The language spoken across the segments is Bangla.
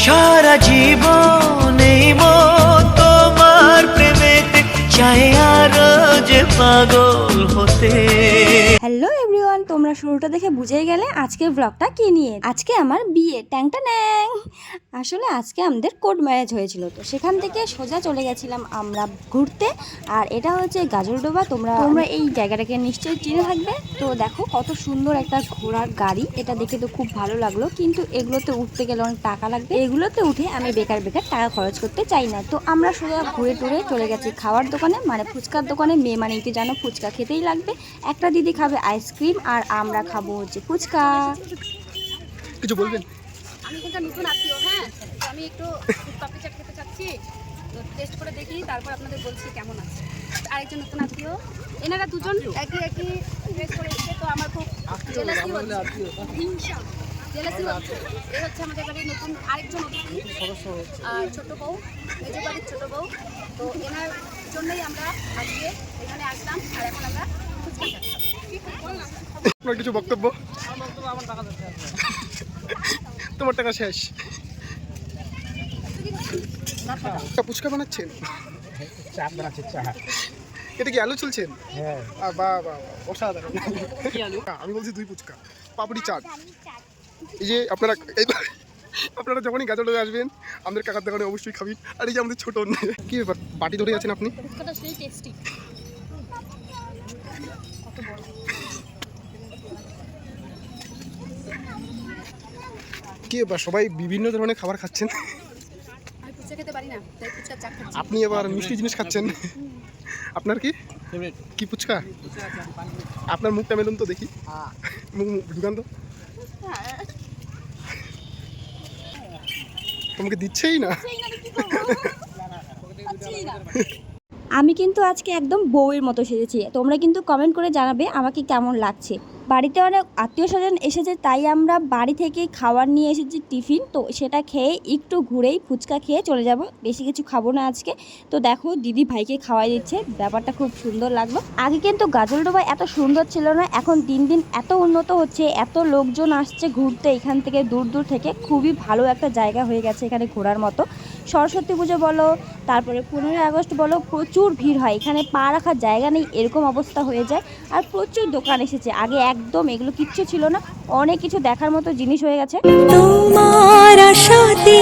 সারা জীবন এই মন তোমার প্রেমেতে চাই আরো যে পাগল হতে। হ্যালো এভরিওয়ান, তোমরা শুরুটা দেখে বুঝেই গেলে আজকের ব্লগটা কি নিয়ে। আজকে আমার বিয়ে, ট্যাংটা ন্যাং। আসলে আজকে আমাদের কোর্ট ম্যারেজ হয়েছিল, তো সেখান থেকে সোজা চলে গেছিলাম আমরা ঘুরতে। আর এটা হচ্ছে গাজলডোবা। তোমরা এই জায়গাটাকে নিশ্চয়ই চিনে থাকবে। তো দেখো কত সুন্দর একটা ঘোড়ার গাড়ি, এটা দেখে তো খুব ভালো লাগলো, কিন্তু এগুলোতে উঠতে গেলে অনেক টাকা লাগবে। এগুলোতে উঠে আমি বেকার টাকা খরচ করতে চাই না। তো আমরা সোজা ঘুরে টুরে চলে গেছি খাওয়ার দোকানে, মানে ফুচকার দোকানে। মেয়ে মানে তো জানো ফুচকা খেতেই লাগবে। একটা দিদি খাবে আইসক্রিম আর আমরা খাবো হচ্ছে ফুচকা। কিছু বলবেন? আমি কিন্তু নতুন আত্মীয়, হ্যাঁ, তো আমি একটু পাপড়ি চাট খেতে চাচ্ছি, তো টেস্ট করে দেখি, তারপর আপনাদের বলছি কেমন আছে। আরেকজন নতুন আত্মীয়, এনারা দুজন একই ড্রেস করে এসেছে, তো আমার খুব জেলাসি হচ্ছে। এই হচ্ছে আমাদের বাড়ির নতুন আরেকজন অতিথি আর ছোট বউ, মেজো বাড়ির ছোট বউ। তো এনার জন্যই আমরা আজকে এখানে আসলাম, আর এখন আমরা ফুচকা খাচ্ছি। আপনার কিছু বক্তব্য? তোমার টাকা শেষ। ফুচকা বানাচ্ছেন? চাট বানাচ্ছে, চা। এটা কি আলু চলছেন? হ্যাঁ। বাহ বাহ, অসাধারণ। আমি বলছি দুই ফুচকা, পাপড়ি চাট। এই যে আপনারা যখনই গাজলডোবে আসবেন আমাদের কাকার দোকানে অবশ্যই খাবেন। আর এই যে আমাদের ছোট কি ব্যাপার, বাটি ধরে আছেন আপনি? ফুচকাটা সেই টেস্টি। কি ব্যাপার, সবাই বিভিন্ন ধরনের খাবার খাচ্ছেন, আমি ফুচকা খেতে পারি না, তাই ফুচকা চাট খাচ্ছি। আপনি আবার মিষ্টি জিনিস খাচ্ছেন। আপনার কি কি ফুচকা? আপনার মুখটা মেলুন তো দেখি, মুখ ঢুকান তো। তোমাকে দিচ্ছেই না। আমি কিন্তু আজকে একদম বউয়ের মতো সেজেছি। তোমরা কিন্তু কমেন্ট করে জানাবে আমাকে কেমন লাগছে। বাড়িতে অনেক আত্মীয় স্বজন এসেছে, তাই আমরা বাড়ি থেকে খাবার নিয়ে এসেছি টিফিন। তো সেটা খেয়ে একটু ঘুরেই ফুচকা খেয়ে চলে যাব, বেশি কিছু খাবো না আজকে। তো দেখো দিদি ভাইকে খাওয়াই দিচ্ছে, ব্যাপারটা খুব সুন্দর লাগলো। আগে কিন্তু গাজলডোবা এত সুন্দর ছিল না, এখন দিন দিন এত উন্নত হচ্ছে, এত লোকজন আসছে ঘুরতে এখান থেকে দূর দূর থেকে। খুবই ভালো একটা জায়গা হয়ে গেছে এখানে ঘোরার মতো। সরস্বতী পুজো বলো, তারপরে 15ই আগস্ট বলো, প্রচুর ভিড় হয় এখানে, পা রাখার জায়গা নেই এরকম অবস্থা হয়ে যায়। আর প্রচুর দোকান এসেছে, আগে একদম এগুলো কিচ্ছু ছিল না, অনেক কিছু দেখার মতো জিনিস হয়ে গেছে। তোমার আশাতে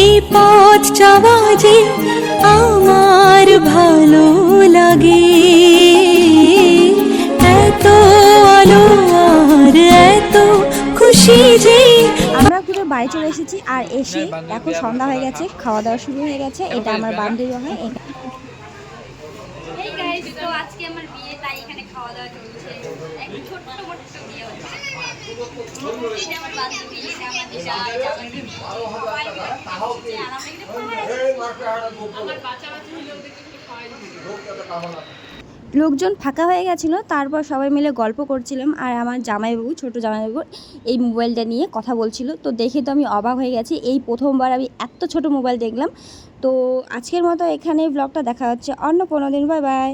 এই পথ যাওয়া যে আমার ভালো লাগে, এত আলো আর এত খুশি যে। আমরা ঘুরে বাড়ি চলে এসেছি, আর এসে এখন সন্ধ্যা হয়ে গেছে, খাওয়া দাওয়া শুরু হয়ে গেছে। এটা আমার বান্ধবী হয়। এই গাইস, তো আজকে আমার বিয়ে, তাই এখানে খাওয়া দাওয়া চলছে। একটু ছোট্ট মোট্ট বিয়ে হচ্ছে। এটা আমার বান্ধবী, এটা আমার দিদা, এটা আমার দিদি। সবাই মিলে খাচ্ছে, আর আমরা এখানে আমার বাচ্চা হলে ওদেরকে একটু খাওয়াই দিচ্ছি। লোকজন ফাঁকা হয়ে গেছিলো, তারপর সবাই মিলে গল্প করছিলাম। আর আমার জামাইবাবু, ছোট জামাইবাবু, এই মোবাইলটা নিয়ে কথা বলছিল। তো দেখে তো আমি অবাক হয়ে গেছি, এই প্রথমবার আমি এত ছোট মোবাইল দেখলাম। তো আজকের মতো এখানে ব্লগটা দেখা হচ্ছে অন্য কোনো দিন। Bye bye.